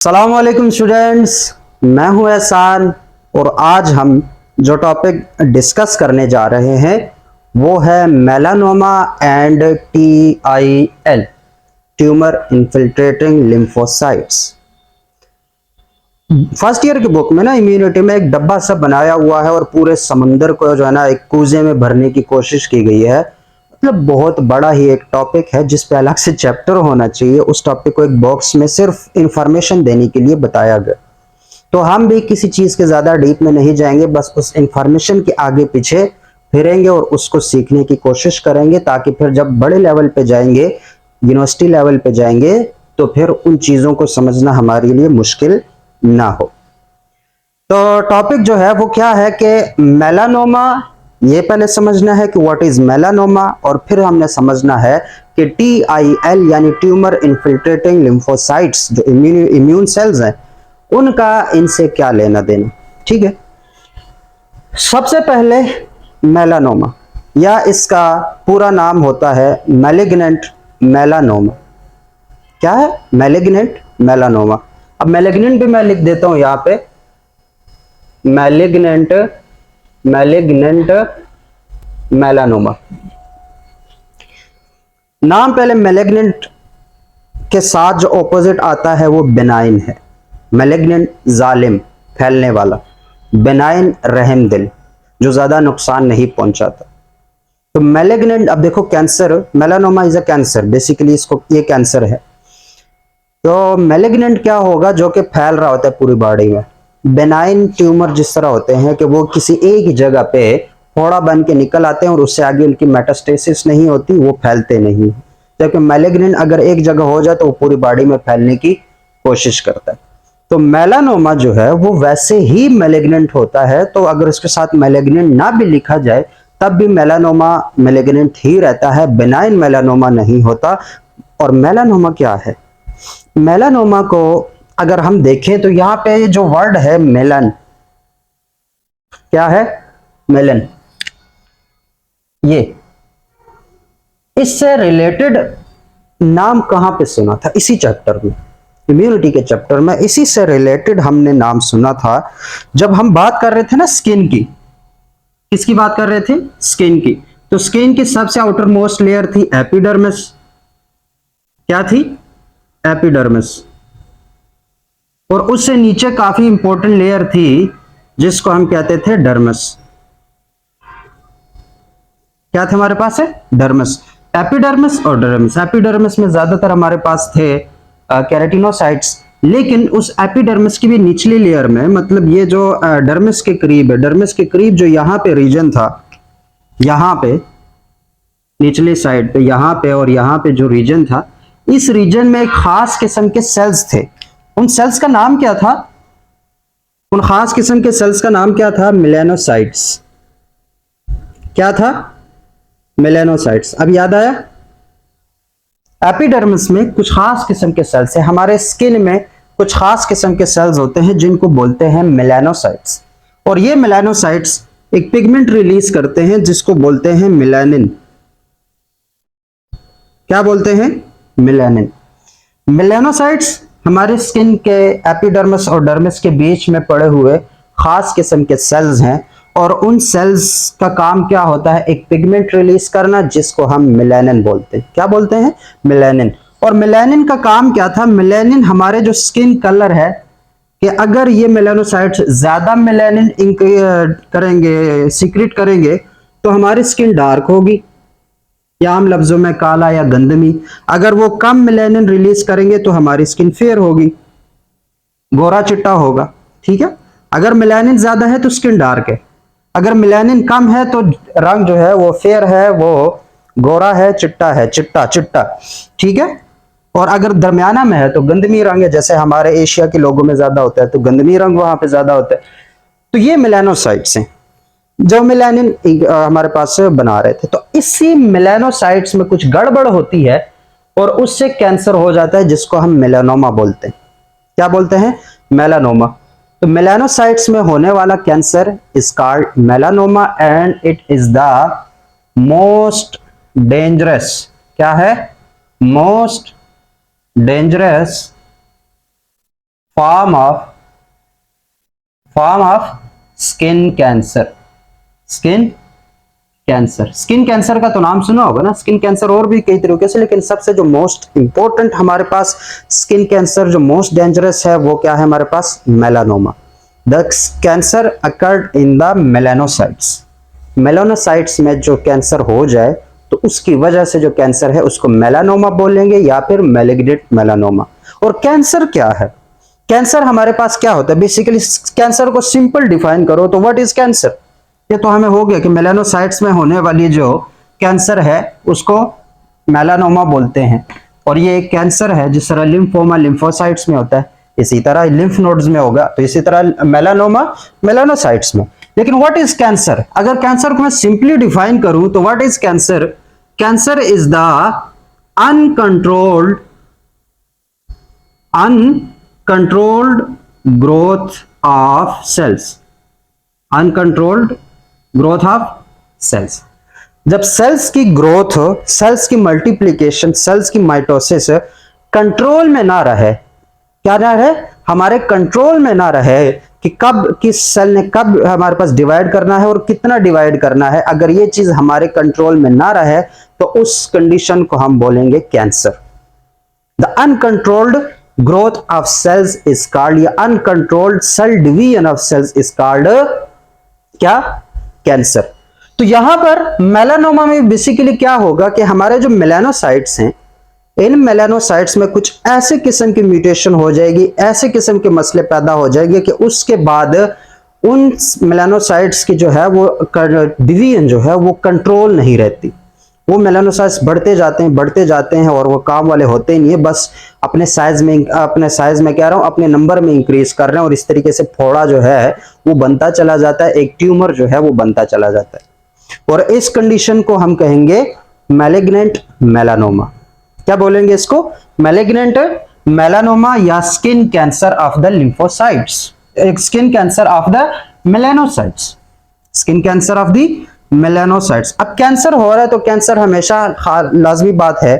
अस्सलाम वालेकुम स्टूडेंट्स, मैं हूं एहसान और आज हम जो टॉपिक डिस्कस करने जा रहे हैं वो है melanoma and TIL, tumour infiltrating lymphocytes. First year की बुक में ना इम्यूनिटी में एक डब्बा सा बनाया हुआ है और पूरे समंदर को जो है ना एक कूजे में भरने की कोशिश की गई है। मतलब बहुत बड़ा ही एक टॉपिक है जिस पे अलग से चैप्टर होना चाहिए। उस टॉपिक को एक बॉक्स में सिर्फ इंफॉर्मेशन देने के लिए बताया गया। तो हम भी किसी चीज के ज्यादा डीप में नहीं जाएंगे, बस उस इंफॉर्मेशन के आगे पीछे फिरेंगे और उसको सीखने की कोशिश करेंगे, ताकि फिर जब बड़े लेवल पे जाएंगे, यूनिवर्सिटी लेवल पे जाएंगे, तो फिर उन चीजों को समझना हमारे लिए मुश्किल ना हो। तो टॉपिक जो है वो क्या है कि मेलानोमा, ये पहले समझना है कि व्हाट इज मेलानोमा, और फिर हमने समझना है कि TIL यानी ट्यूमर इन्फिल्ट्रेटिंग लिम्फोसाइट्स, जो इम्यून सेल्स हैं, उनका इनसे क्या लेना देना। ठीक है, सबसे पहले मेलानोमा, या इसका पूरा नाम होता है मैलिग्नेंट मेलानोमा। क्या है? Malignant melanoma. अब मैलिग्नेंट भी मैं लिख देता हूं यहां पे, मैलिग्नेंट मेलानोमा। नाम पहले मैलिग्नेंट के साथ जो ऑपोजिट आता है वो बेनाइन है। मैलिग्नेंट जालिम, फैलने वाला, बेनाइन रहम दिल, जो ज्यादा नुकसान नहीं पहुंचाता। तो मैलिग्नेंट, अब देखो cancer, melanoma is a cancer, basically इसको ये कैंसर है। तो मैलिग्नेंट क्या होगा? जो कि फैल रहा होता है पूरी बॉडी में। बेनाइन ट्यूमर जिस तरह होते हैं कि वो किसी एक ही जगह पे फोड़ा बन के निकल आते हैं और उससे आगे उनकी मेटास्टेसिस नहीं होती, वो फैलते नहीं। जबकि मैलिग्नेंट अगर एक जगह हो जाए तो वो पूरी बॉडी में फैलने की कोशिश करता है। तो मेलानोमा जो है वो वैसे ही मैलिग्नेंट होता है, तो अगर उसके साथ मैलिग्नेंट ना भी लिखा जाए तब भी मेलानोमा मैलिग्नेंट ही रहता है, बेनाइन मेलानोमा नहीं होता। और मेलानोमा क्या है? मेलानोमा को अगर हम देखें तो यहां पे जो वर्ड है मेलन, क्या है? मेलन, ये इससे रिलेटेड नाम कहां पे सुना था? इसी चैप्टर में, इम्यूनिटी के चैप्टर में, इसी से रिलेटेड हमने नाम सुना था जब हम बात कर रहे थे ना स्किन की। किसकी बात कर रहे थे? स्किन की। तो स्किन की सबसे आउटर मोस्ट लेयर थी एपिडर्मिस। क्या थी? एपिडर्मिस। और उससे नीचे काफी इंपॉर्टेंट लेयर थी जिसको हम कहते थे डर्मस। क्या थे हमारे पास? है डर्मस। एपिडर्मिस और डर्मस। एपिडर्मिस में ज्यादातर हमारे पास थे केराटिनोसाइट्स, लेकिन उस एपिडर्मिस की भी निचली लेयर में, मतलब ये जो डर्मिस के करीब है, डर्मिस के करीब जो यहाँ पे रीजन था, यहाँ पे निचली साइड पे, यहाँ पे और यहाँ पे जो रीजन था, इस रीजन में एक खास किस्म के सेल्स थे। उन सेल्स का नाम क्या था? उन खास किस्म के सेल्स का नाम क्या था? मेलानोसाइट्स। क्या था? मेलानोसाइट्स। अब याद आया? एपिडर्मिस में कुछ खास किस्म के सेल्स है, हमारे स्किन में कुछ खास किस्म के सेल्स होते हैं जिनको बोलते हैं मेलानोसाइट्स। और ये मेलानोसाइट्स एक पिगमेंट रिलीज करते हैं जिसको बोलते हैं मेलानिन। क्या बोलते हैं? मेलानिन। मेलानोसाइट्स हमारे स्किन के एपिडर्मिस और डर्मिस के बीच में पड़े हुए खास किस्म के सेल्स हैं, और उन सेल्स का काम क्या होता है? एक पिगमेंट रिलीज करना जिसको हम मेलानिन बोलते हैं। क्या बोलते हैं? मेलानिन। और मेलानिन का काम क्या था? मेलानिन हमारे जो स्किन कलर है, कि अगर ये मेलानोसाइट्स ज्यादा मेलानिन करेंगे, सीक्रेट करेंगे, तो हमारी स्किन डार्क होगी, या आम लफ्जों में काला या गंदमी। अगर वो कम मेलानिन रिलीज करेंगे तो हमारी स्किन फेयर होगी, गोरा चिट्टा होगा। ठीक है, अगर मेलानिन ज्यादा है तो स्किन डार्क है, अगर मेलानिन कम है तो रंग जो है वो फेयर है, वो गोरा है, चिट्टा है, चिट्टा चिट्टा। ठीक है, और अगर दरमियाना में है तो गंदमी रंग है, जैसे हमारे एशिया के लोगों में ज्यादा होता है तो गंदमी रंग वहां पे ज्यादा होता है। तो ये मेलानोसाइट्स हैं जो मेलानिन हमारे पास से बना रहे थे। तो इसी मेलानोसाइट्स में कुछ गड़बड़ होती है और उससे कैंसर हो जाता है, जिसको हम मेलानोमा बोलते हैं। क्या बोलते हैं? मेलानोमा। तो मेलानोसाइट्स में होने वाला cancer is called melanoma and it is the most dangerous. क्या है? Most dangerous form of skin cancer. Skin cancer का तो नाम सुना होगा ना। स्किन कैंसर और भी कई तरीके से, लेकिन सबसे जो मोस्ट इंपॉर्टेंट हमारे पास स्किन कैंसर जो मोस्ट डेंजरस है वो क्या है हमारे पास, melanoma. The cancer occurred in the melanocytes. Melanocytes में जो कैंसर हो जाए तो उसकी वजह से जो कैंसर है उसको मेलानोमा बोलेंगे या फिर मैलिग्नेंट मेलानोमा। और कैंसर क्या है, कैंसर हमारे पास क्या होता है बेसिकली, कैंसर को सिंपल डिफाइन करो तो व्हाट इज कैंसर। ये तो हमें हो गया कि मेलानोसाइट्स में होने वाली जो कैंसर है उसको मेलानोमा बोलते हैं। और ये एक कैंसर है जिस तरह लिम्फोमा लिम्फोसाइट्स में होता है, इसी तरह लिम्फ नोड्स में होगा, तो इसी तरह मेलानोमा मेलानोसाइट्स में। लेकिन व्हाट इज कैंसर, अगर कैंसर को मैं सिंपली डिफाइन करूं तो what is cancer, cancer is the uncontrolled growth of cells. Uncontrolled growth of cells. जब सेल्स की ग्रोथ, सेल्स की मल्टीप्लिकेशन, सेल्स की माइटोसिस कंट्रोल में ना रहे, क्या ना रहे, हमारे कंट्रोल में ना रहे कि कब किस सेल ने कब हमारे पास डिवाइड करना है और कितना डिवाइड करना है, अगर ये चीज हमारे कंट्रोल में ना रहे तो उस कंडीशन को हम बोलेंगे cancer. The uncontrolled growth of cells is called, या uncontrolled cell division of cells is called क्या, कैंसर। तो यहां पर मेलानोमा में बेसिकली क्या होगा कि हमारे जो मेलानोसाइट्स हैं, इन मेलानोसाइट्स में कुछ ऐसे किस्म की म्यूटेशन हो जाएगी, ऐसे किस्म के मसले पैदा हो जाएंगे कि उसके बाद उन मेलानोसाइट्स की जो है वो डिवीजन जो है वो कंट्रोल नहीं रहती। वो मेलानोसाइट्स बढ़ते जाते हैं और वो काम वाले होते ही नहीं है, बस अपने साइज में कह रहा हूं, अपने नंबर में इंक्रीज कर रहे हैं और इस तरीके से फोड़ा जो है वो बनता चला जाता है, एक ट्यूमर जो है वो बनता चला जाता है। और इस कंडीशन को हम कहेंगे मैलिग्नेंट मेलानोमा। क्या बोलेंगे इसको, मैलिग्नेंट मेलानोमा या skin cancer of the lymphocytes, skin cancer of the melanocytes, skin cancer of the melanocytes. अब कैंसर हो रहा है तो कैंसर हमेशा लाजमी बात है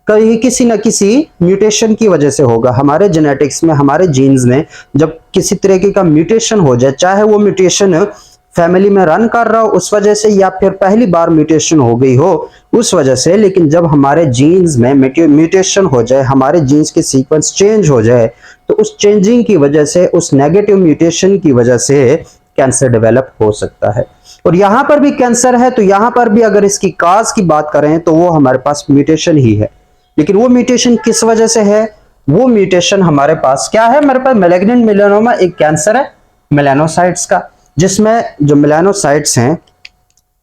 कहीं किसी न किसी म्यूटेशन की वजह से होगा। हमारे जेनेटिक्स में, हमारे जीन्स में जब किसी तरीके का म्यूटेशन हो जाए, चाहे वो म्यूटेशन फैमिली में रन कर रहा हो उस वजह से या फिर पहली बार म्यूटेशन हो गई हो उस वजह से, लेकिन जब हमारे जीन्स में म्यूटेशन हो जाए, हमारे जीन्स की सीक्वेंस चेंज हो जाए, तो उस चेंजिंग की वजह से, उस नेगेटिव म्यूटेशन की वजह से कैंसर डेवलप हो सकता है। और यहां पर भी कैंसर है तो यहां पर भी अगर इसकी काज की बात करें तो वो हमारे पास म्यूटेशन ही है। लेकिन वो म्यूटेशन किस वजह से है, वो म्यूटेशन हमारे पास क्या है, हमारे पास मैलिग्नेंट मेलानोमा एक कैंसर है मेलानोसाइट्स का, जिसमें जो मेलानोसाइट्स हैं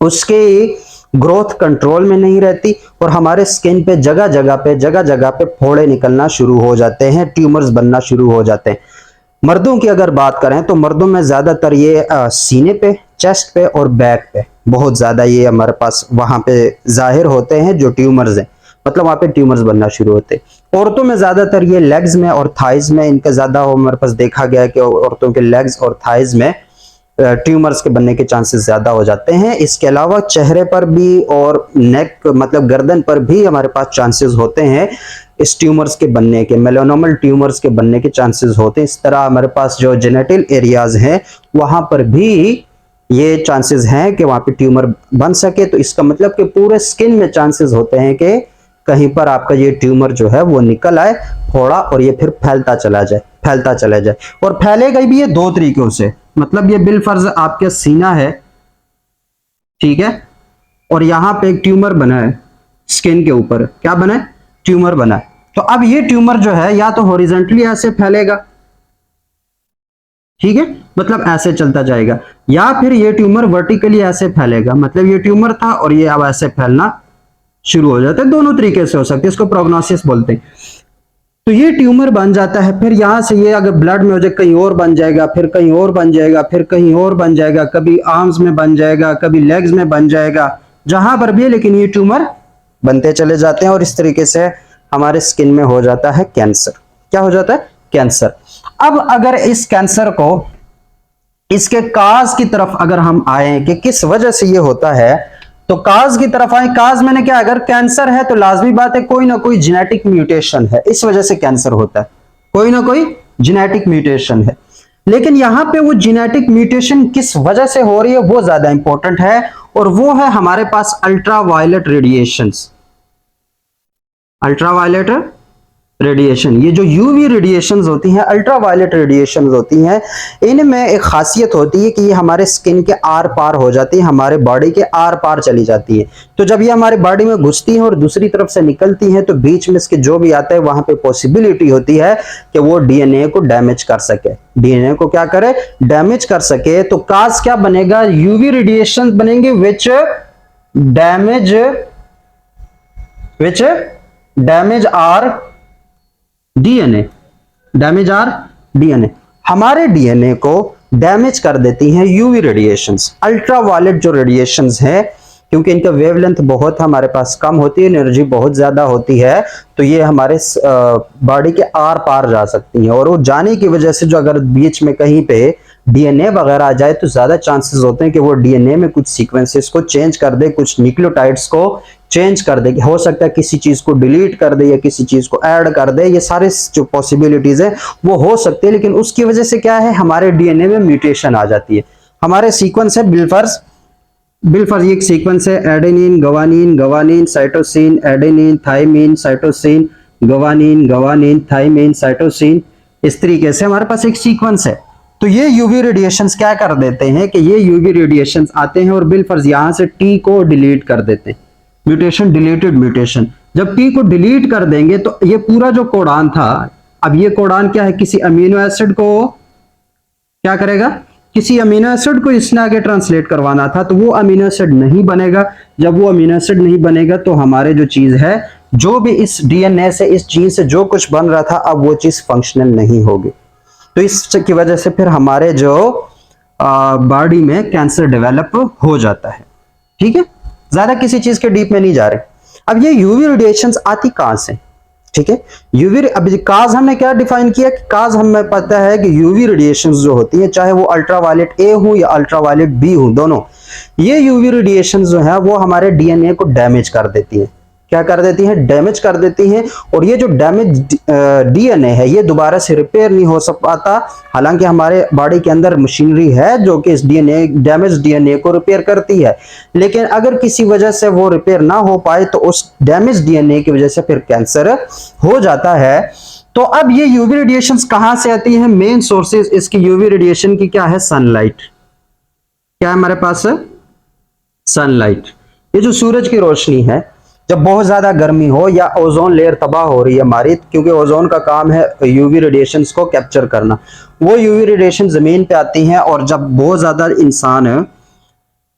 उसकी ग्रोथ कंट्रोल में नहीं रहती और हमारे स्किन पे जगह जगह पे फोड़े निकलना शुरू हो जाते हैं, ट्यूमर्स बनना शुरू हो जाते हैं। मर्दों की अगर बात करें तो मर्दों में ज्यादातर ये सीने पे, चेस्ट पे और बैक पे बहुत ज्यादा ये हमारे पास वहां पे जाहिर होते हैं जो ट्यूमर्स हैं, मतलब वहां पे ट्यूमर्स बनना शुरू होते हैं। औरतों में ज्यादातर ये लेग्स में और थाइज में इनका ज्यादा हमारे पास देखा गया है कि औरतों के लेग्स और थाइज में ट्यूमर्स के बनने के चांसेस ज्यादा हो जाते हैं। इसके अलावा चेहरे पर भी और नेक मतलब गर्दन पर भी हमारे पास चांसेस होते हैं इस ट्यूमर्स के बनने के, मेलानोमल ट्यूमर्स के बनने के चांसेस होते हैं। इस तरह हमारे पास जो जेनिटल एरियाज हैं वहां पर भी ये चांसेस हैं कि वहां पे ट्यूमर बन सके। तो इसका मतलब कि पूरे स्किन में चांसेस होते हैं कि कहीं पर आपका ये ट्यूमर जो है वो निकल आए फोड़ा और ये फिर फैलता चला जाए और फैलेगा भी ये दो तरीकों से, मतलब ये बिलफर्ज आपका सीना है, ठीक है, और यहां पे एक ट्यूमर बना है स्किन के ऊपर, क्या बना है, ट्यूमर बना है। तो अब ये ट्यूमर जो है या तो हॉरिजॉन्टली ऐसे फैलेगा, ठीक है, मतलब ऐसे चलता जाएगा, या फिर ये ट्यूमर वर्टिकली ऐसे फैलेगा, मतलब ये ट्यूमर था और ये अब ऐसे फैलना शुरू हो जाता है। दोनों तरीके से हो सकते हैं, इसको प्रोग्नोसिस बोलते हैं। तो ये ट्यूमर बन जाता है, फिर यहां से ये अगर ब्लड में हो जाए कहीं और बन जाएगा, फिर कहीं और बन जाएगा, फिर कहीं और बन जाएगा, कभी आर्म्स में बन जाएगा, कभी लेग्स में बन जाएगा, जहां पर भी, लेकिन ये ट्यूमर बनते चले जाते हैं और इस तरीके से हमारे स्किन में हो जाता है कैंसर। क्या हो जाता है, कैंसर। अब अगर इस कैंसर को इसके काज की तरफ अगर हम आए कि किस वजह से ये होता है, तो काज की तरफ आए। काज मैंने क्या, अगर कैंसर है तो लाजमी बात है कोई ना कोई जेनेटिक म्यूटेशन है, इस वजह से कैंसर होता है, कोई ना कोई जेनेटिक म्यूटेशन है। लेकिन यहाँ पे वो जेनेटिक म्यूटेशन किस वजह से हो रही है वो ज्यादा इंपॉर्टेंट है, और वो है हमारे पास अल्ट्रावायलेट रेडिएशंस। अल्ट्रावायलेट रेडिएशन, ये जो यूवी रेडिएशंस होती हैं, अल्ट्रावायलेट रेडिएशंस होती हैं, इनमें एक खासियत होती है कि ये हमारे स्किन के आर पार हो जाती है, हमारे बॉडी के आर पार चली जाती है। तो जब ये हमारे बॉडी में घुसती हैं और दूसरी तरफ से निकलती हैं तो बीच में इसके जो भी आता है वहां पे पॉसिबिलिटी होती है कि वो डीएनए को डैमेज कर सके। डीएनए को क्या करे? डैमेज कर सके। तो काज क्या बनेगा? यूवी रेडिएशन बनेंगे which damage our DNA, damage our DNA. हमारे डीएनए को डैमेज कर देती हैं यूवी रेडिएशंस। अल्ट्रावायलेट जो रेडिएशंस हैं, क्योंकि इनका वेवलेंथ बहुत हमारे पास कम होती है, एनर्जी बहुत ज्यादा होती है, तो ये हमारे बॉडी के आर पार जा सकती हैं। और वो जाने की वजह से जो अगर बीच में कहीं पे डीएनए वगैरह आ जाए तो ज्यादा चांसेस होते हैं कि वो डीएनए में कुछ सीक्वेंसेस को चेंज कर दे, कुछ न्यूक्लियोटाइड्स को चेंज कर दे, हो सकता है किसी चीज को डिलीट कर दे या किसी चीज को ऐड कर दे। ये सारे जो पॉसिबिलिटीज है वो हो सकती है, लेकिन उसकी वजह से क्या है, हमारे डीएनए में म्यूटेशन आ जाती है। हमारे सीक्वेंस है बिलफर्स, ये एक सीक्वेंस है, adenine guanine, guanine cytosine, adenine thymine cytosine, guanine guanine thymine cytosine. इस तरीके से हमारे पास एक सीक्वेंस है। तो ये यूवी रेडिएशंस क्या कर देते हैं कि ये यूवी रेडिएशंस आते हैं और बिलफर्ज यहां से टी को डिलीट कर देते हैं। Mutation, deleted mutation. जब टी को डिलीट कर देंगे तो ये पूरा जो कोडान था, अब ये कोडान क्या है, किसी अमीनो एसिड को क्या करेगा, किसी अमीनो एसिड को इसने आगे ट्रांसलेट करवाना था, तो वो अमीनो एसिड नहीं बनेगा। जब वो अमीनो एसिड नहीं बनेगा तो हमारे जो चीज है, जो भी इस डीएनए से, इस जीन से जो कुछ बन रहा था, अब वो चीज फंक्शनल नहीं होगी। तो इसकी वजह से फिर हमारे जो बॉडी में कैंसर डेवलप हो जाता है। ठीक है, ज्यादा किसी चीज के डीप में नहीं जा रहे। अब ये यूवी रेडिएशंस आती कहां से? ठीक है, यूवी, अभी काज हमने क्या डिफाइन किया कि काज हमें पता है कि यूवी रेडिएशंस जो होती है, चाहे वो अल्ट्रावायलेट ए हो या अल्ट्रावायलेट बी हो, दोनों ये यूवी रेडिएशंस जो है वो हमारे डीएनए को डैमेज कर देती है। क्या कर देती है? डैमेज कर देती हैं। और ये जो डैमेज डीएनए है ये दोबारा से रिपेयर नहीं हो सक पाता, हालांकि हमारे बॉडी के अंदर मशीनरी है जो कि इस डीएनए, डैमेज डीएनए को रिपेयर करती है। लेकिन अगर किसी वजह से वो रिपेयर ना हो पाए तो उस डैमेज डीएनए की वजह से फिर कैंसर हो जाता है। तो अब ये यूवी रेडिएशंस कहां से आती है? मेन सोर्सेज इसकी यूवी रेडिएशन की क्या है? सनलाइट। क्या है हमारे पास? सनलाइट। ये जो सूरज की रोशनी है, जब बहुत ज्यादा गर्मी हो या ओजोन लेयर तबाह हो रही है हमारी, क्योंकि ओजोन का काम है यूवी रेडिएशंस को कैप्चर करना, वो यूवी रेडिएशन जमीन पे आती हैं और जब बहुत ज्यादा इंसान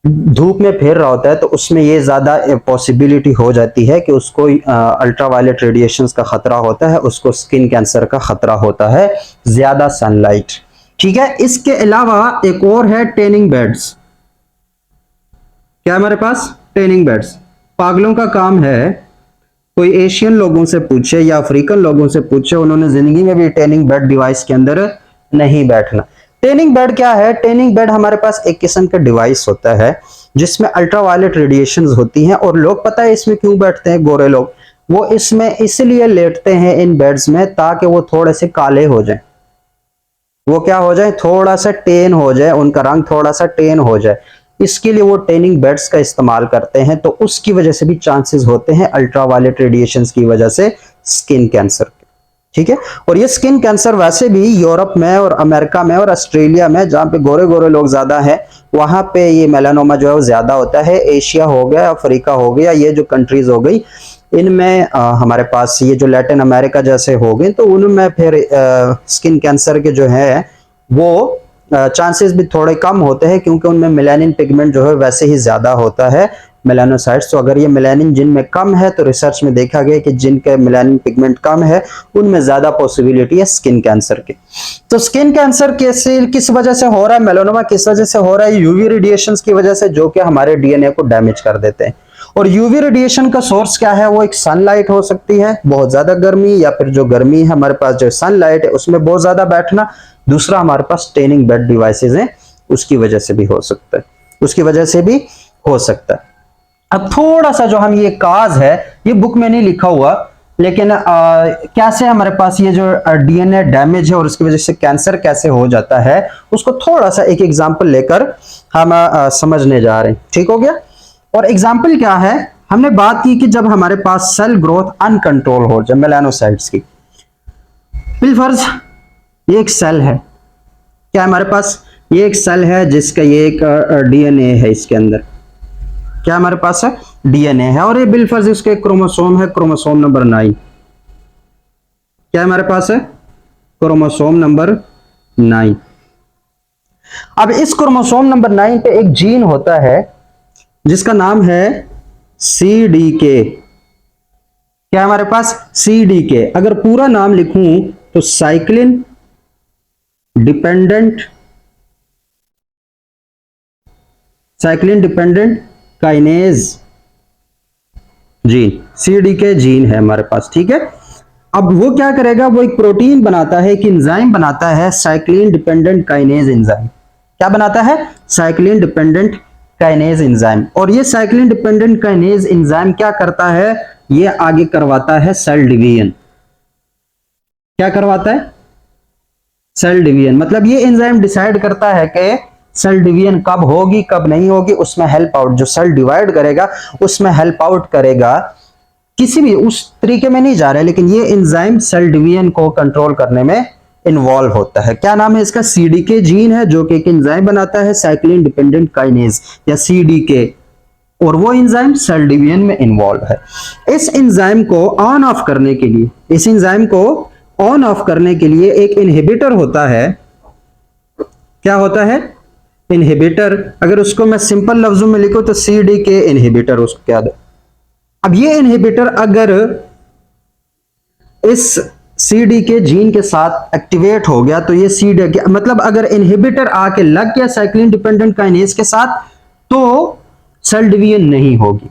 धूप में फिर रहा होता है तो उसमें ये ज्यादा पॉसिबिलिटी हो जाती है कि उसको अल्ट्रावायलेट रेडिएशंस का खतरा होता है, उसको स्किन कैंसर का खतरा होता है, ज्यादा सनलाइट। ठीक है, इसके अलावा एक और है टेनिंग बेड्स। क्या हमारे पास? Tending beds. पागलों का काम है, कोई एशियन लोगों से पूछे या अफ्रीकन लोगों से पूछे, उन्होंने जिंदगी में भी टेनिंग बेड डिवाइस के अंदर नहीं बैठना। टेनिंग बेड क्या है? टेनिंग बेड हमारे पास एक किस्म का डिवाइस होता है जिसमें अल्ट्रावायलेट रेडिएशंस होती हैं। और लोग पता है इसमें क्यों बैठते हैं? गोरे लोग वो इसमें इसलिए लेटते हैं इन बेड्स में ताकि वो थोड़े से काले हो जाएं। वो क्या हो जाए? थोड़ा सा टेन हो जाए, उनका रंग थोड़ा सा टेन हो जाए। इसके लिए वो टेनिंग बेड्स का इस्तेमाल करते हैं। तो उसकी वजह से भी चांसेस होते हैं अल्ट्रावायलेट रेडिएशंस की वजह से स्किन कैंसर के। ठीक है, और ये स्किन कैंसर वैसे भी यूरोप में और अमेरिका में और ऑस्ट्रेलिया में, जहाँ पे गोरे गोरे लोग ज्यादा हैं, वहां पे ये मेलानोमा जो है वो ज्यादा होता है। एशिया हो गया, अफ्रीका हो गया, ये जो कंट्रीज हो गई, इनमें हमारे पास ये जो लैटिन अमेरिका जैसे हो गए, तो उनमें फिर स्किन कैंसर के जो है वो चांसेस भी थोड़े कम होते हैं, क्योंकि उनमें मेलानिन पिगमेंट जो है वैसे ही ज्यादा होता है, मेलानोसाइट्स। तो अगर ये मेलानिन जिन में कम है तो रिसर्च में देखा गया कि जिनके मेलानिन पिगमेंट कम है उनमें ज्यादा पॉसिबिलिटी है स्किन कैंसर की। तो स्किन कैंसर कैसे, किस वजह से हो रहा है? मेलानोमा किस वजह से हो रहा है? यूवी रेडिएशंस की वजह से, जो कि हमारे डीएनए को डैमेज कर देते हैं। और यूवी रेडिएशन का सोर्स क्या है? वो एक सनलाइट हो सकती है, बहुत ज्यादा गर्मी, या फिर जो गर्मी है हमारे पास जो सनलाइट है उसमें बहुत ज्यादा बैठना। दूसरा हमारे पास टेनिंग बेड डिवाइसेस हैं, उसकी वजह से भी हो सकता है, उसकी वजह से भी हो सकता है। अब थोड़ा सा जो हम ये काज है, ये बुक में नहीं लिखा हुआ, लेकिन कैसे हमारे पास ये जो डीएनए डैमेज है और उसकी वजह से कैंसर कैसे हो जाता है, उसको थोड़ा सा एक एग्जांपल लेकर हम समझने जा रहे हैं। ठीक हो गया। और एग्जांपल क्या है, हमने बात की कि जब हमारे पास सेल ग्रोथ अनकंट्रोल हो जाए मेलानोसाइट्स की। बिलफर्ज ये एक सेल है, क्या हमारे पास ये एक सेल है जिसका ये एक डीएनए है, इसके अंदर क्या हमारे पास है, डीएनए है, और ये बिलफर्ज इसके क्रोमोसोम है, क्रोमोसोम नंबर 9। क्या हमारे पास है, क्रोमोसोम नंबर 9। अब इस क्रोमोसोम नंबर 9 पे एक जीन होता है जिसका नाम है CDK। क्या हमारे पास, CDK। अगर पूरा नाम लिखूं तो cyclin dependent kinase gene, CDK gene है हमारे पास। ठीक है। अब वो क्या करेगा, वो एक प्रोटीन बनाता है, एक एंजाइम बनाता है, साइक्लिन डिपेंडेंट काइनेज एंजाइम। क्या बनाता है, साइक्लिन डिपेंडेंट काइनेज एंजाइम। और ये साइक्लिन डिपेंडेंट काइनेज एंजाइम क्या करता है, ये आगे करवाता है सेल डिवीजन। क्या करवाता है, सेल डिवीजन। मतलब ये एंजाइम डिसाइड करता है कि सेल डिवीजन कब होगी कब नहीं होगी, उसमें हेल्प आउट, जो सेल डिवाइड करेगा उसमें हेल्प आउट करेगा। किसी भी उस तरीके में नहीं जा रहा है, लेकिन ये एंजाइम सेल डिवीजन को कंट्रोल करने में इन्वॉल्व होता है। क्या नाम है इसका, CDK जीन है, जो कि एक एंजाइम बनाता है साइक्लिन डिपेंडेंट काइनेज या CDK, और वो एंजाइम सेल डिवीजन में इन्वॉल्व है। इस एंजाइम को ऑन ऑफ करने के लिए, इस एंजाइम को ऑन ऑफ करने के लिए एक इनहिबिटर होता है। क्या होता है, इनहिबिटर। अगर उसको मैं सिंपल लफ्जों में लिखूं तो CDK इनहिबिटर उसको क्या दो। अब ये इनहिबिटर अगर इस CDK जीन के साथ एक्टिवेट हो गया तो ये CDK, मतलब अगर इनहिबिटर आके लग गया साइक्लिन डिपेंडेंट काइनेज के साथ तो सेल डिवीजन नहीं होगी।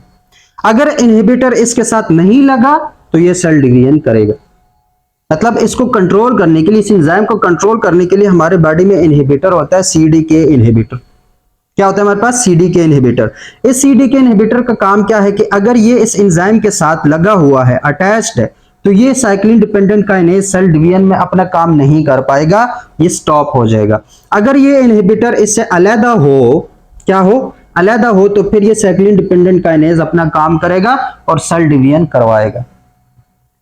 अगर इनहिबिटर इसके साथ नहीं लगा तो ये सेल डिवीजन करेगा। मतलब इसको कंट्रोल करने के लिए, इस एंजाइम को कंट्रोल करने के लिए हमारे बॉडी में इनहिबिटर होता है, CDK इनहिबिटर। क्या होता है हमारे पास, CDK इनहिबिटर। इस CDK इनहिबिटर का काम क्या है कि अगर ये इस एंजाइम के साथ लगा हुआ है, अटैच्ड है, तो ये cyclin dependent kinase cell division में अपना काम नहीं कर पाएगा, ये स्टॉप हो जाएगा। अगर ये इनहिबिटर इससे अलग हो, क्या हो, अलग हो, तो फिर ये साइक्लिन डिपेंडेंट काइनेज अपना काम करेगा और सेल डिवीजन करवाएगा,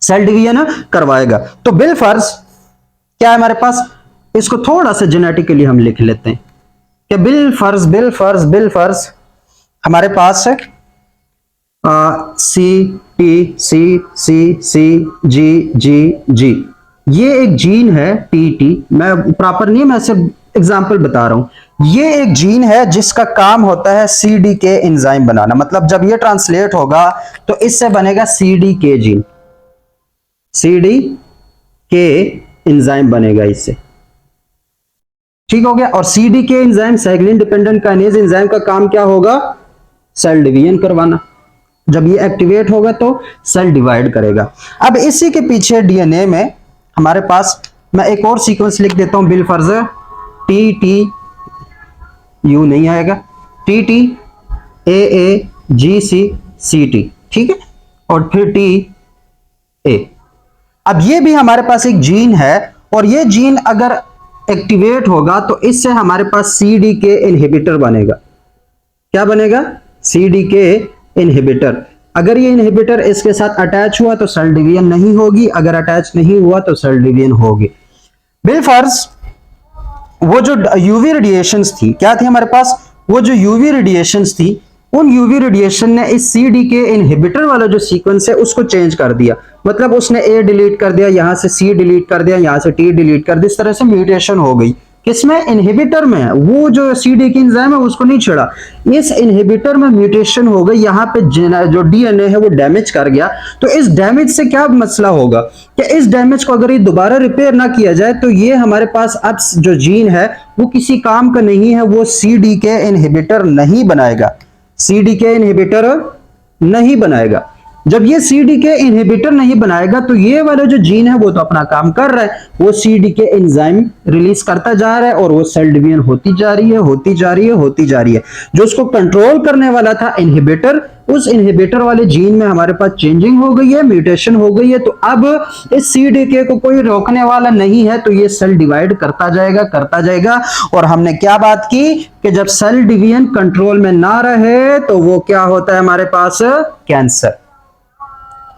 सेल डिवीजन करवाएगा। तो बिलफर्ज क्या है हमारे पास, इसको थोड़ा सा जेनेटिकली हम लिख लेते हैं कि बिलफर्ज हमारे पास है C ये एक जीन है TT। मैं प्रॉपर नहीं है, मैं सिर्फ एग्जांपल बता रहा हूं। ये एक जीन है जिसका काम होता है CDK एंजाइम बनाना। मतलब जब ये ट्रांसलेट होगा तो इससे बनेगा CDK जीन, CDK एंजाइम बनेगा इससे। ठीक हो गया। और CDK enzyme cyclin dependent kinase enzyme का काम क्या होगा, सेल डिवीजन करवाना। जब ये एक्टिवेट होगा तो सेल डिवाइड करेगा। अब इसी के पीछे डीएनए में हमारे पास, मैं एक और सीक्वेंस लिख देता हूं बिलफर्ज, TTU नहीं आएगा, TTAAGCCT, ठीक है, और फिर TA। अब ये भी हमारे पास एक जीन है, और ये जीन अगर एक्टिवेट होगा तो इससे हमारे पास CDK इनहिबिटर बनेगा। क्या बनेगा, CDK इनहिबिटर। अगर ये इनहिबिटर इसके साथ अटैच हुआ तो सेल डिवीजन नहीं होगी, अगर अटैच नहीं हुआ तो सेल डिवीजन होगी। बिलफर्ज वो जो यूवी रेडिएशंस थी, क्या थी हमारे पास, वो जो यूवी रेडिएशंस थी, उन यूवी रेडिएशन ने इस CDK इनहिबिटर वाला जो सीक्वेंस है उसको चेंज कर दिया। मतलब उसने A डिलीट कर दिया, यहां से C डिलीट कर दिया, यहां से T डिलीट कर दिया। इस तरह से म्यूटेशन हो गई। किसमें, इनहिबिटर में। वो जो CDK एंजाइम है उसको नहीं छेड़ा, इस इनहिबिटर में म्यूटेशन हो गई। यहाँ पे जो DNA है वो डैमेज कर गया। तो इस डैमेज से क्या मसला होगा कि इस डैमेज को अगर ये दोबारा रिपेयर ना किया जाए तो ये हमारे पास अब जो जीन है वो किसी काम का नहीं है, वो CDK इनहिबिटर नहीं बनाएगा, CDK इनहिबिटर नहीं बनाएगा। जब ये CDK इनहिबिटर नहीं बनाएगा तो ये वाला जो जीन है वो तो अपना काम कर रहा है, वो CDK एंजाइम रिलीज करता जा रहा है और वो सेल डिवीजन होती जा रही है, होती जा रही है, होती जा रही है। जो उसको कंट्रोल करने वाला था इनहिबिटर, उस इनहिबिटर वाले जीन में हमारे पास चेंजिंग हो गई है, म्यूटेशन हो गई है, तो अब इस CDK को कोई रोकने वाला नहीं है, तो ये सेल डिवाइड करता जाएगा, करता जाएगा। और हमने क्या बात की कि जब सेल डिवीजन कंट्रोल में ना रहे तो वो क्या होता है हमारे पास, कैंसर।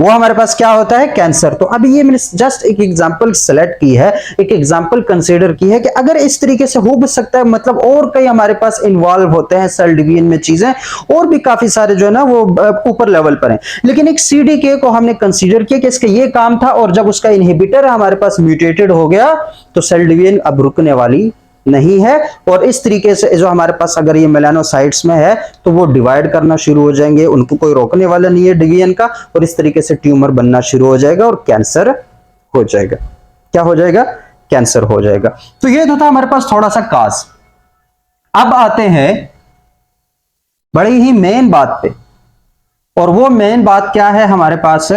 वो हमारे पास क्या होता है, कैंसर। तो अभी ये मैंने जस्ट एक एग्जांपल सेलेक्ट की है, एक एग्जांपल कंसीडर की है कि अगर इस तरीके से हो भी सकता है, मतलब और कई हमारे पास इन्वॉल्व होते हैं सेल डिवीजन में चीजें, और भी काफी सारे जो है ना वो ऊपर लेवल पर हैं, लेकिन एक CDK को हमने कंसीडर किया कि इसका ये काम था, और जब उसका इनहिबिटर हमारे पास म्यूटेटेड हो गया तो सेल डिवीजन अब रुकने वाली नहीं है। और इस तरीके से जो हमारे पास अगर ये मेलानोसाइट्स में है तो वो डिवाइड करना शुरू हो जाएंगे, उनको कोई रोकने वाला नहीं है डिवीजन का, और इस तरीके से ट्यूमर बनना शुरू हो जाएगा और कैंसर हो जाएगा। क्या हो जाएगा, कैंसर हो जाएगा। तो ये तो था हमारे पास थोड़ा सा काज। अब आते हैं बड़ी ही मेन बात पे, और वो मेन बात क्या है हमारे पास,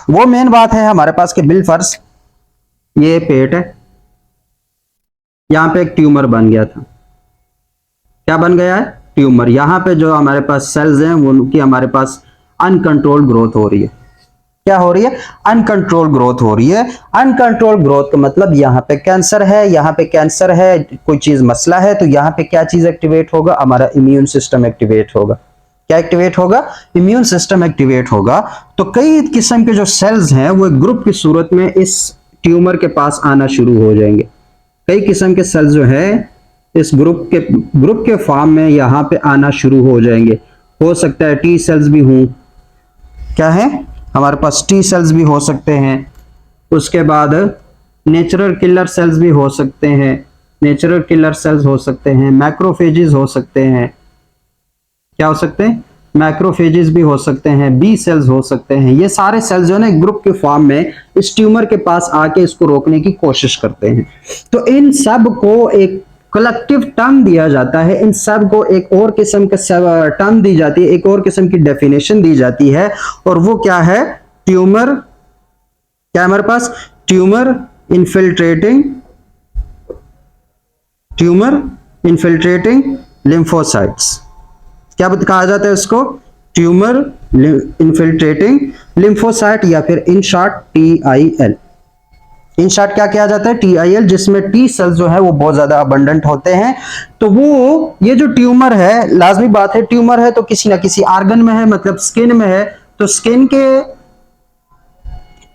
वो मेन बात है हमारे पास कि बिलफर्ज ये पेट है, यहां पे एक ट्यूमर बन गया था। क्या बन गया है, ट्यूमर। यहां पे जो हमारे पास सेल्स हैं वो उनकी हमारे पास अनकंट्रोल्ड ग्रोथ हो रही है। क्या हो रही है, अनकंट्रोल ग्रोथ हो रही है। अनकंट्रोल ग्रोथ का मतलब यहां पे कैंसर है, यहां पे कैंसर है, कोई चीज मसला है, तो यहां पे क्या चीज एक्टिवेट होगा, हमारा इम्यून सिस्टम एक्टिवेट होगा। क्या एक्टिवेट होगा, इम्यून सिस्टम एक्टिवेट होगा। तो कई किस्म के जो सेल्स हैं वो एक ग्रुप की सूरत में इस ट्यूमर के पास आना शुरू हो जाएंगे। कई किस्म के सेल्स जो है इस ग्रुप के फॉर्म में यहां पे आना शुरू हो जाएंगे। हो सकता है T सेल्स भी हों, क्या है हमारे पास T सेल्स भी हो सकते हैं, उसके बाद नेचुरल किलर सेल्स भी हो सकते हैं, नेचुरल किलर सेल्स हो सकते हैं, मैक्रोफेजेस हो सकते हैं। क्या हो सकते हैं, मैक्रोफेजेस भी हो सकते हैं, B सेल्स हो सकते हैं। ये सारे सेल्स जो है ना ग्रुप के फॉर्म में इस ट्यूमर के पास आके इसको रोकने की कोशिश करते हैं। तो इन सब को एक कलेक्टिव टर्म दिया जाता है, इन सब को एक और किस्म का टर्म दी जाती है, एक और किस्म की डेफिनेशन दी जाती है, और वो क्या है, ट्यूमर, क्या हमारे पास, ट्यूमर इन्फिल्ट्रेटिंग लिम्फोसाइट्स। क्या कहा जाता है इसको, ट्यूमर इन्फिल्ट्रेटिंग लिम्फोसाइट, या फिर in short TIL। In short क्या किया जाता है, TIL, जिसमें T सेल्स जो है वो बहुत ज्यादा अबंडेंट होते हैं। तो वो ये जो ट्यूमर है, लाजमी बात है ट्यूमर है तो किसी ना किसी आर्गन में है, मतलब स्किन में है, तो स्किन के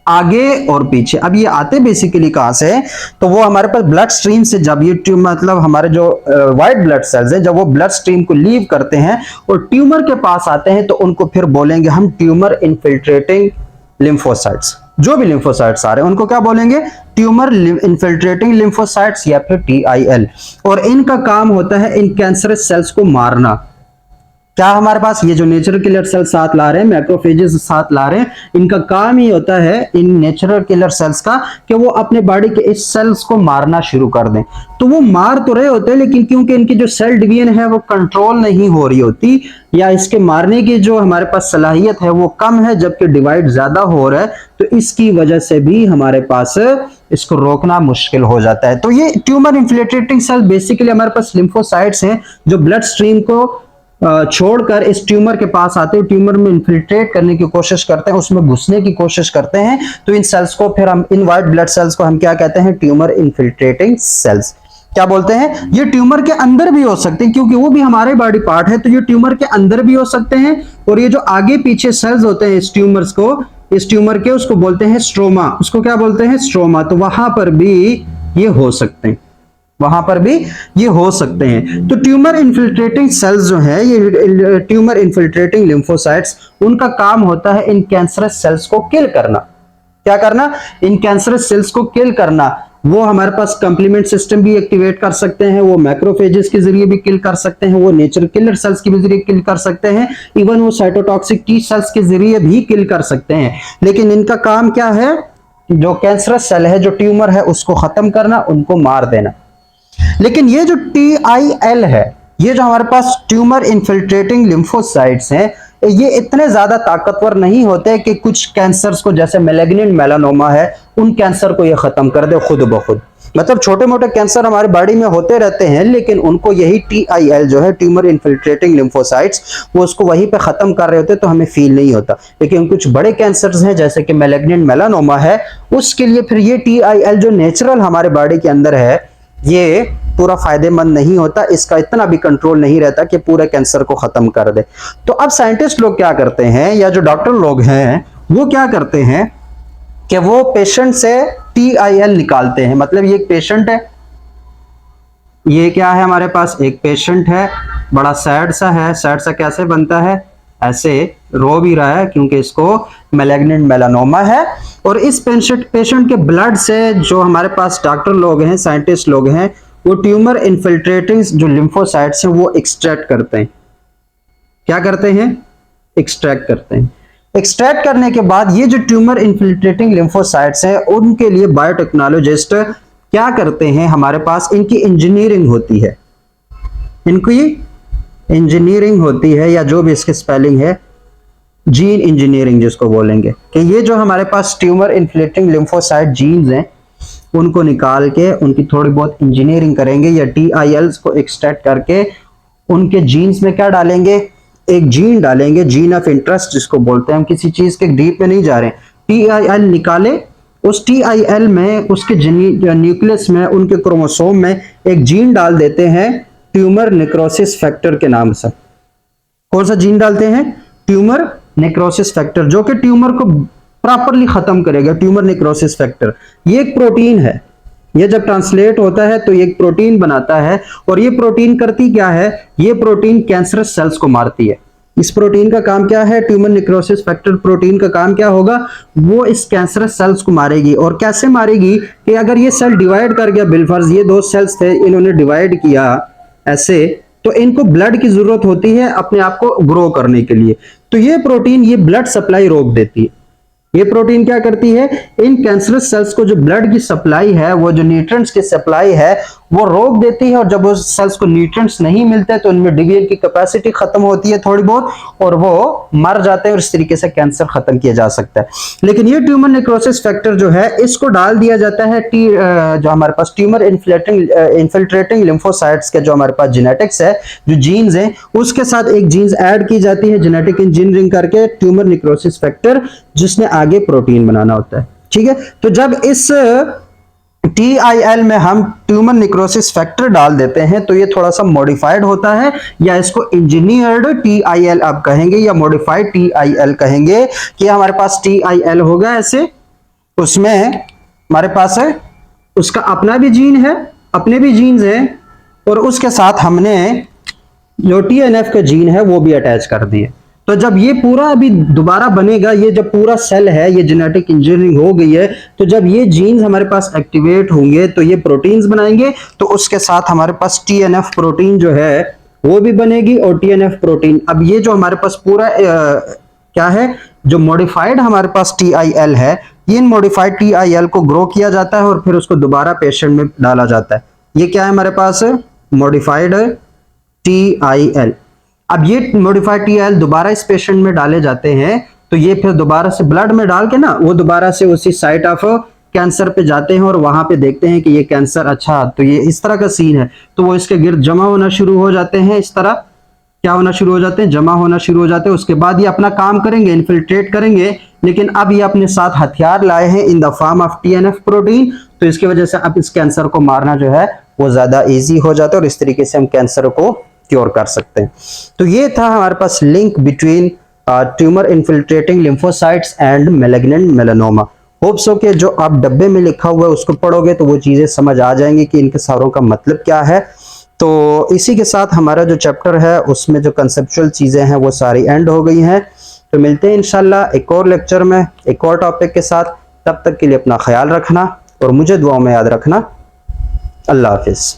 आगे और पीछे। अब ये आते बेसिकली कहां से है, तो वो हमारे पास ब्लड स्ट्रीम से, जब ये ट्यूमर मतलब हमारे जो व्हाइट ब्लड सेल्स है, जब वो ब्लड स्ट्रीम को लीव करते हैं और ट्यूमर के पास आते हैं, तो उनको फिर बोलेंगे हम ट्यूमर इन्फिल्ट्रेटिंग लिम्फोसाइट्स। जो भी लिम्फोसाइट्स आ रहे हैं उनको क्या बोलेंगे, ट्यूमर इन्फिल्ट्रेटिंग लिम्फोसाइट्स या फिर TIL। और इनका काम होता है इन कैंसरस सेल्स को मारना। क्या हमारे पास ये जो नेचुरल किलर सेल साथ ला रहे हैं, मैक्रोफेजेस साथ ला रहे हैं, इनका काम ही होता है इन नेचुरल किलर सेल्स का कि वो अपने बॉडी के इस सेल्स को मारना शुरू कर दें। तो वो मार तो रहे होते हैं, लेकिन क्योंकि इनकी जो सेल डिवीजन है वो कंट्रोल नहीं हो रही होती, या इसके मारने की जो हमारे पास सलाहियत है वो कम है, जबकि डिवाइड ज्यादा हो रहा है, तो इसकी वजह से भी हमारे पास इसको रोकना मुश्किल हो जाता है। तो ये ट्यूमर इन्फिल्ट्रेटिंग सेल बेसिकली हमारे पास लिम्फोसाइट्स हैं, जो ब्लड स्ट्रीम को छोड़कर इस ट्यूमर के पास आते हैं, ट्यूमर में इन्फिल्ट्रेट करने की कोशिश करते हैं, उसमें घुसने की कोशिश करते हैं। तो इन सेल्स को फिर हम, इन व्हाइट ब्लड सेल्स को हम क्या कहते हैं, ट्यूमर इन्फिल्ट्रेटिंग सेल्स। क्या बोलते हैं, ये ट्यूमर के अंदर भी हो सकते हैं, क्योंकि वो भी हमारे बॉडी पार्ट है, तो ये ट्यूमर के अंदर भी हो सकते हैं। और ये जो आगे पीछे सेल्स होते हैं इस ट्यूमर्स को, इस ट्यूमर के, उसको बोलते हैं स्ट्रोमा। उसको क्या बोलते हैं, स्ट्रोमा। तो वहां पर भी ये हो सकते हैं, वहां पर भी ये हो सकते हैं। तो ट्यूमर इन्फिल्ट्रेटिंग सेल्स जो है, ये ट्यूमर इन्फिल्ट्रेटिंग लिम्फोसाइट्स, उनका काम होता है इन कैंसरस सेल्स को किल करना। क्या करना, इन कैंसरस सेल्स को किल करना। वो हमारे पास कंप्लीमेंट सिस्टम भी एक्टिवेट कर सकते हैं, वो मैक्रोफेजेस के जरिए भी किल कर सकते हैं, वो नेचुरल किलर सेल्स के जरिए किल कर सकते हैं, इवन वो साइटोटॉक्सिक T सेल्स के जरिए भी किल कर सकते हैं। लेकिन इनका काम क्या है, जो कैंसरस सेल है, जो ट्यूमर है, उसको खत्म करना, उनको मार देना। लेकिन ये जो TIL है, ये जो हमारे पास ट्यूमर इन्फिल्ट्रेटिंग लिम्फोसाइट्स हैं, ये इतने ज्यादा ताकतवर नहीं होते कि कुछ कैंसर्स को, जैसे मैलिग्नेंट मेलानोमा है, उन कैंसर को ये खत्म कर दे खुद ब खुद। मतलब छोटे मोटे कैंसर हमारी बॉडी में होते रहते हैं, लेकिन उनको यही TIL जो है, ट्यूमर इन्फिल्ट्रेटिंग लिम्फोसाइट्स, वो उसको वहीं पे खत्म कर रहे होते, तो हमें फील नहीं होता। लेकिन कुछ बड़े कैंसर्स हैं जैसे कि मैलिग्नेंट मेलानोमा है, उसके लिए फिर ये TIL जो नेचुरल हमारे बॉडी के अंदर है, ये पूरा फायदेमंद नहीं होता, इसका इतना भी कंट्रोल नहीं रहता कि पूरे कैंसर को खत्म कर दे। तो अब साइंटिस्ट लोग क्या करते हैं, या जो डॉक्टर लोग हैं वो क्या करते हैं कि वो पेशेंट से TIL निकालते हैं। मतलब ये एक पेशेंट है, ये क्या है हमारे पास, एक पेशेंट है, बड़ा सैड सा है। सैड सा कैसे बनता है, ऐसे रो भी रहा है क्योंकि इसको मैलिग्नेंट मेलानोमा है। और इस पेशेंट के ब्लड से जो हमारे पास डॉक्टर लोग हैं, साइंटिस्ट लोग हैं, वो ट्यूमर इन्फिल्ट्रेटिंग जो लिम्फोसाइट्स हैं वो एक्सट्रैक्ट करते हैं। क्या करते हैं, एक्सट्रैक्ट करते हैं। एक्सट्रैक्ट करने के बाद ये जो ट्यूमर इन्फिल्ट्रेटिंग लिम्फोसाइट्स हैं, उनके लिए बायोटेक्नोलॉजिस्ट क्या करते हैं, हमारे पास इनकी इंजीनियरिंग होती है, इनकी इंजीनियरिंग होती है, या जो भी इसकी स्पेलिंग है, जीन इंजीनियरिंग जिसको बोलेंगे, कि ये जो हमारे पास ट्यूमर इन्फिल्ट्रेटिंग लिम्फोसाइट जीन्स हैं, उनको निकाल के उनकी थोड़ी बहुत इंजीनियरिंग करेंगे, या TILs को एक्सट्रैक्ट करके उनके जीन्स में क्या डालेंगे, एक जीन डालेंगे, जीन ऑफ इंटरेस्ट जिसको बोलते हैं। हम किसी चीज के डीप में नहीं जा रहे हैं। TIL निकाले, उस TIL में, उसके न्यूक्लियस में, उनके क्रोमोसोम में एक जीन डाल देते हैं ट्यूमर नेक्रोसिस फैक्टर के नाम से। कौन सा जीन डालते हैं, ट्यूमर नेक्रोसिस फैक्टर, जो कि ट्यूमर को प्रॉपरली खत्म करेगा। ट्यूमर नेक्रोसिस फैक्टर ये एक प्रोटीन है, ये जब ट्रांसलेट होता है तो ये एक प्रोटीन बनाता है। और ये प्रोटीन करती क्या है, ये प्रोटीन कैंसरस सेल्स को मारती है। इस प्रोटीन का काम क्या है, ट्यूमर नेक्रोसिस फैक्टर प्रोटीन का काम क्या होगा, वो इस कैंसरस सेल्स को मारेगी। और कैसे मारेगी कि अगर ये सेल डिवाइड कर गया, बिलफर्ज ये दो सेल्स थे, इन्होंने डिवाइड किया ऐसे, तो इनको ब्लड की जरूरत होती है अपने आप को ग्रो करने के लिए। तो ये प्रोटीन ये ब्लड सप्लाई रोक देती है। ये प्रोटीन क्या करती है, इन कैंसरस सेल्स को जो ब्लड की सप्लाई है, वो जो न्यूट्रिएंट्स की सप्लाई है, वो रोक देती है। और जब उस सेल्स को न्यूट्रिएंट्स नहीं मिलते तो उनमें डिवीजन की कैपेसिटी खत्म होती है थोड़ी बहुत, और वो मर जाते हैं, और इस तरीके से कैंसर खत्म किया जा सकता है। लेकिन ये ट्यूमर नेक्रोसिस फैक्टर जो है, इसको डाल दिया जाता है जो हमारे पास ट्यूमर इन्फिल्ट्रेटिंग लिम्फोसाइट्स के जो हमारे पास जेनेटिक्स है, जो जीन्स है, उसके साथ एक जीन्स ऐड की जाती है जेनेटिक इंजीनियरिंग करके, ट्यूमर नेक्रोसिस फैक्टर, जिसने आगे प्रोटीन बनाना होता है। ठीक है, तो जब इस TIL में हम ट्यूमर नेक्रोसिस फैक्टर डाल देते हैं तो ये थोड़ा सा मॉडिफाइड होता है, या इसको इंजीनियर्ड TIL आप कहेंगे, या मॉडिफाइड TIL कहेंगे। कि हमारे पास TIL होगा ऐसे, उसमें हमारे पास है उसका अपना भी जीन है, अपने भी जीन्स हैं, और उसके साथ हमने जो TNF का जीन है वो भी अटैच कर दिए। तो जब ये पूरा अभी दोबारा बनेगा, ये जब पूरा सेल है, ये जेनेटिक इंजीनियरिंग हो गई है, तो जब ये जीन्स हमारे पास एक्टिवेट होंगे तो ये प्रोटीन्स बनाएंगे। तो उसके साथ हमारे पास TNF प्रोटीन जो है वो भी बनेगी, और TNF प्रोटीन, अब ये जो हमारे पास पूरा क्या है, जो मॉडिफाइड हमारे पास TIL है, इन मॉडिफाइड TIL को ग्रो किया जाता है और फिर उसको दोबारा पेशेंट में डाला जाता है। ये क्या है हमारे पास, मॉडिफाइड TIL। अब ये मॉडिफाइड TIL दोबारा इस पेशेंट में डाले जाते हैं, तो ये फिर दोबारा से ब्लड में डाल के ना, वो दोबारा से उसी साइट ऑफ कैंसर पे जाते हैं, और वहां पे देखते हैं कि ये कैंसर, अच्छा तो ये इस तरह का सीन है, तो वो इसके गिर्द जमा होना शुरू हो जाते हैं। इस तरह क्या होना शुरू हो जाते हैं, जमा होना शुरू हो जाते हैं। उसके बाद ये अपना काम करेंगे, इन्फिल्ट्रेट करेंगे, लेकिन अब ये अपने साथ हथियार लाए हैं in the form of TNF protein. तो इसकी वजह से अब इस कैंसर को मारना जो है वो ज्यादा इजी हो जाता है, और इस तरीके से हम कैंसर को क्योर कर सकते हैं। तो ये था हमारे पास link between tumour infiltrating lymphocytes and malignant melanoma. Hope so कि जो आप डब्बे में लिखा हुआ है उसको पढ़ोगे तो वो चीजें समझ आ जाएंगी कि इनके सारों का मतलब क्या है। तो इसी के साथ हमारा जो चैप्टर है उसमें जो कंसेप्चुअल चीजें हैं वो सारी एंड हो गई हैं। तो मिलते हैं इंशाल्लाह एक और लेक्चर में एक और टॉपिक के साथ। तब तक के लिए अपना ख्याल रखना और मुझे दुआओं में याद रखना। अल्लाह हाफिज।